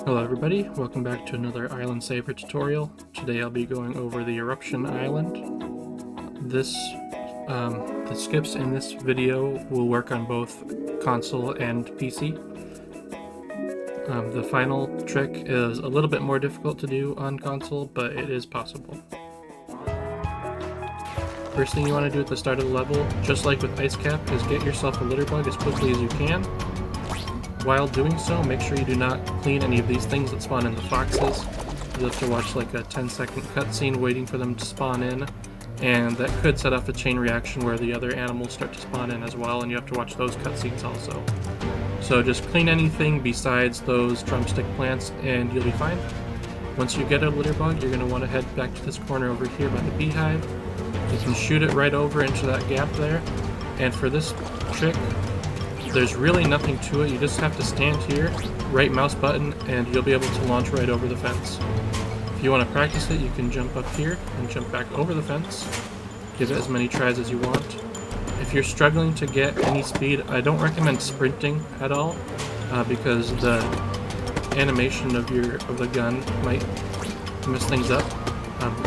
Hello everybody, welcome back to another Island Saver tutorial. Today I'll be going over the Eruption Island. The skips in this video will work on both console and PC. The final trick is a little bit more difficult to do on console, but it is possible. First thing you want to do at the start of the level, just like with Ice Cap, is get yourself a litter bug as quickly as you can. While doing so, make sure you do not clean any of these things that spawn in the foxes. You'll have to watch like a 10-second cutscene waiting for them to spawn in, and that could set off a chain reaction where the other animals start to spawn in as well, and you have to watch those cutscenes also. So just clean anything besides those drumstick plants and you'll be fine. Once you get a litter bug, you're going to want to head back to this corner over here by the beehive. You can shoot it right over into that gap there, and for this trick, there's really nothing to it. You just have to stand here, right mouse button, and you'll be able to launch right over the fence. If you want to practice it, you can jump up here and jump back over the fence. Give it as many tries as you want. If you're struggling to get any speed, I don't recommend sprinting at all, because the animation of the gun might mess things up.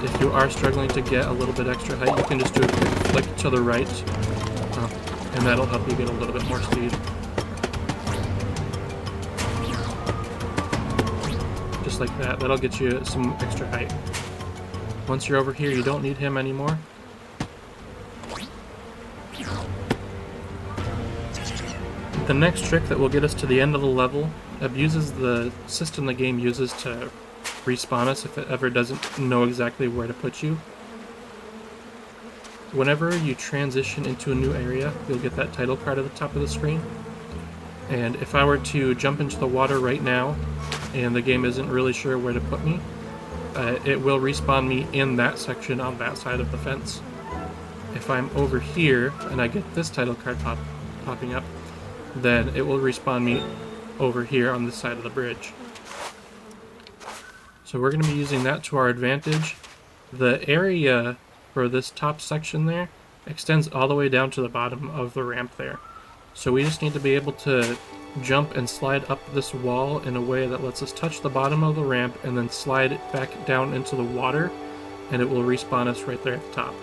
If you are struggling to get a little bit extra height, you can just do a quick flick to the right, and that'll help you get a little bit more speed. Just like that. That'll get you some extra height. Once you're over here, you don't need him anymore. The next trick that will get us to the end of the level abuses the system the game uses to respawn us if it ever doesn't know exactly where to put you. Whenever you transition into a new area, you'll get that title card at the top of the screen. And if I were to jump into the water right now, and the game isn't really sure where to put me, it will respawn me in that section on that side of the fence. If I'm over here, and I get this title card popping up, then it will respawn me over here on this side of the bridge. So we're going to be using that to our advantage. The area for this top section there extends all the way down to the bottom of the ramp there. So we just need to be able to jump and slide up this wall in a way that lets us touch the bottom of the ramp and then slide it back down into the water, and it will respawn us right there at the top.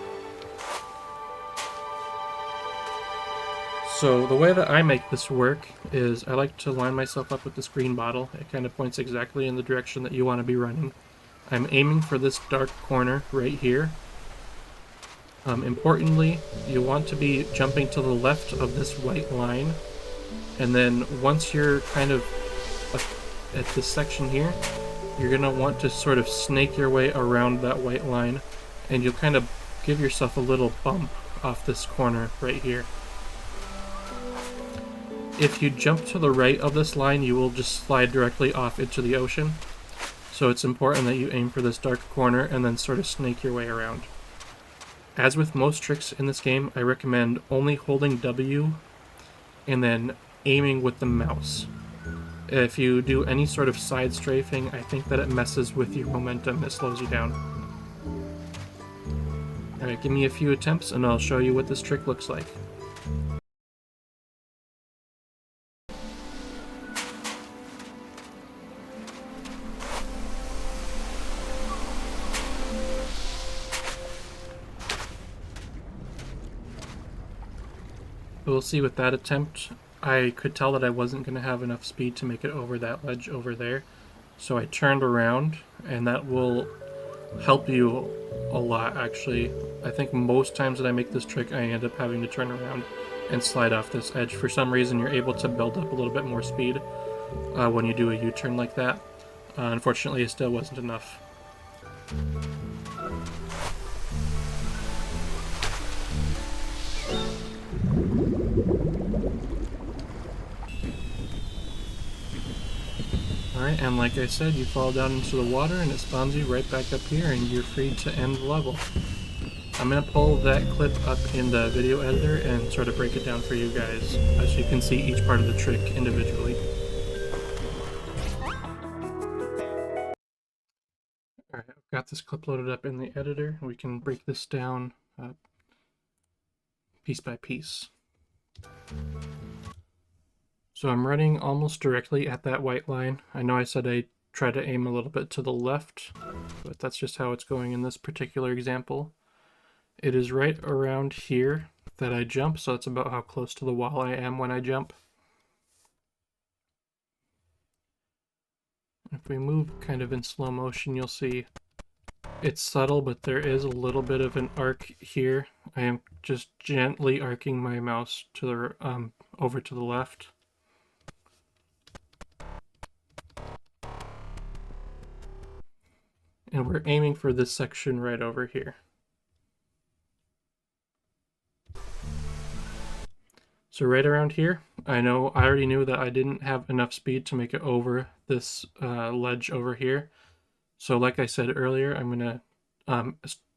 So the way that I make this work is I like to line myself up with this green bottle. It kind of points exactly in the direction that you want to be running. I'm aiming for this dark corner right here. Importantly, you want to be jumping to the left of this white line, and then once you're kind of at this section here, you're going to want to sort of snake your way around that white line, and you'll kind of give yourself a little bump off this corner right here. If you jump to the right of this line, you will just slide directly off into the ocean. So it's important that you aim for this dark corner and then sort of snake your way around. As with most tricks in this game, I recommend only holding W and then aiming with the mouse. If you do any sort of side strafing, I think that it messes with your momentum. It slows you down. Alright, give me a few attempts and I'll show you what this trick looks like. We'll see with that attempt, I could tell that I wasn't going to have enough speed to make it over that ledge over there. So I turned around, and that will help you a lot actually. I think most times that I make this trick, I end up having to turn around and slide off this edge. For some reason, you're able to build up a little bit more speed when you do a U-turn like that. Unfortunately, it still wasn't enough. Alright, and like I said, you fall down into the water and it spawns you right back up here and you're free to end the level. I'm going to pull that clip up in the video editor and sort of break it down for you guys, so you can see each part of the trick individually. Alright, I've got this clip loaded up in the editor. We can break this down piece by piece. So I'm running almost directly at that white line. I know I said I try to aim a little bit to the left, but that's just how it's going in this particular example. It is right around here that I jump, so that's about how close to the wall I am when I jump. If we move kind of in slow motion, you'll see it's subtle, but there is a little bit of an arc here. I am just gently arcing my mouse to the over to the left. And we're aiming for this section right over here. So right around here, I already knew that I didn't have enough speed to make it over this ledge over here. So like I said earlier, I'm going to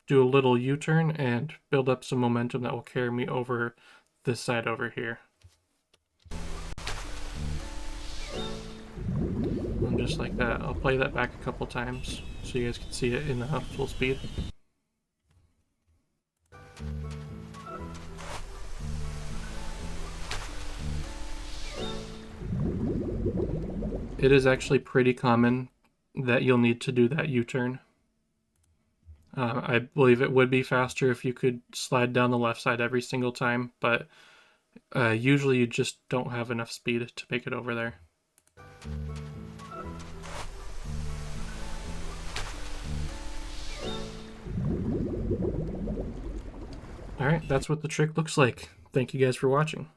do a little U-turn and build up some momentum that will carry me over this side over here. And just like that, I'll play that back a couple times so you guys can see it in full speed. It is actually pretty common that you'll need to do that U-turn. I believe it would be faster if you could slide down the left side every single time, but usually you just don't have enough speed to make it over there. Alright, that's what the trick looks like. Thank you guys for watching.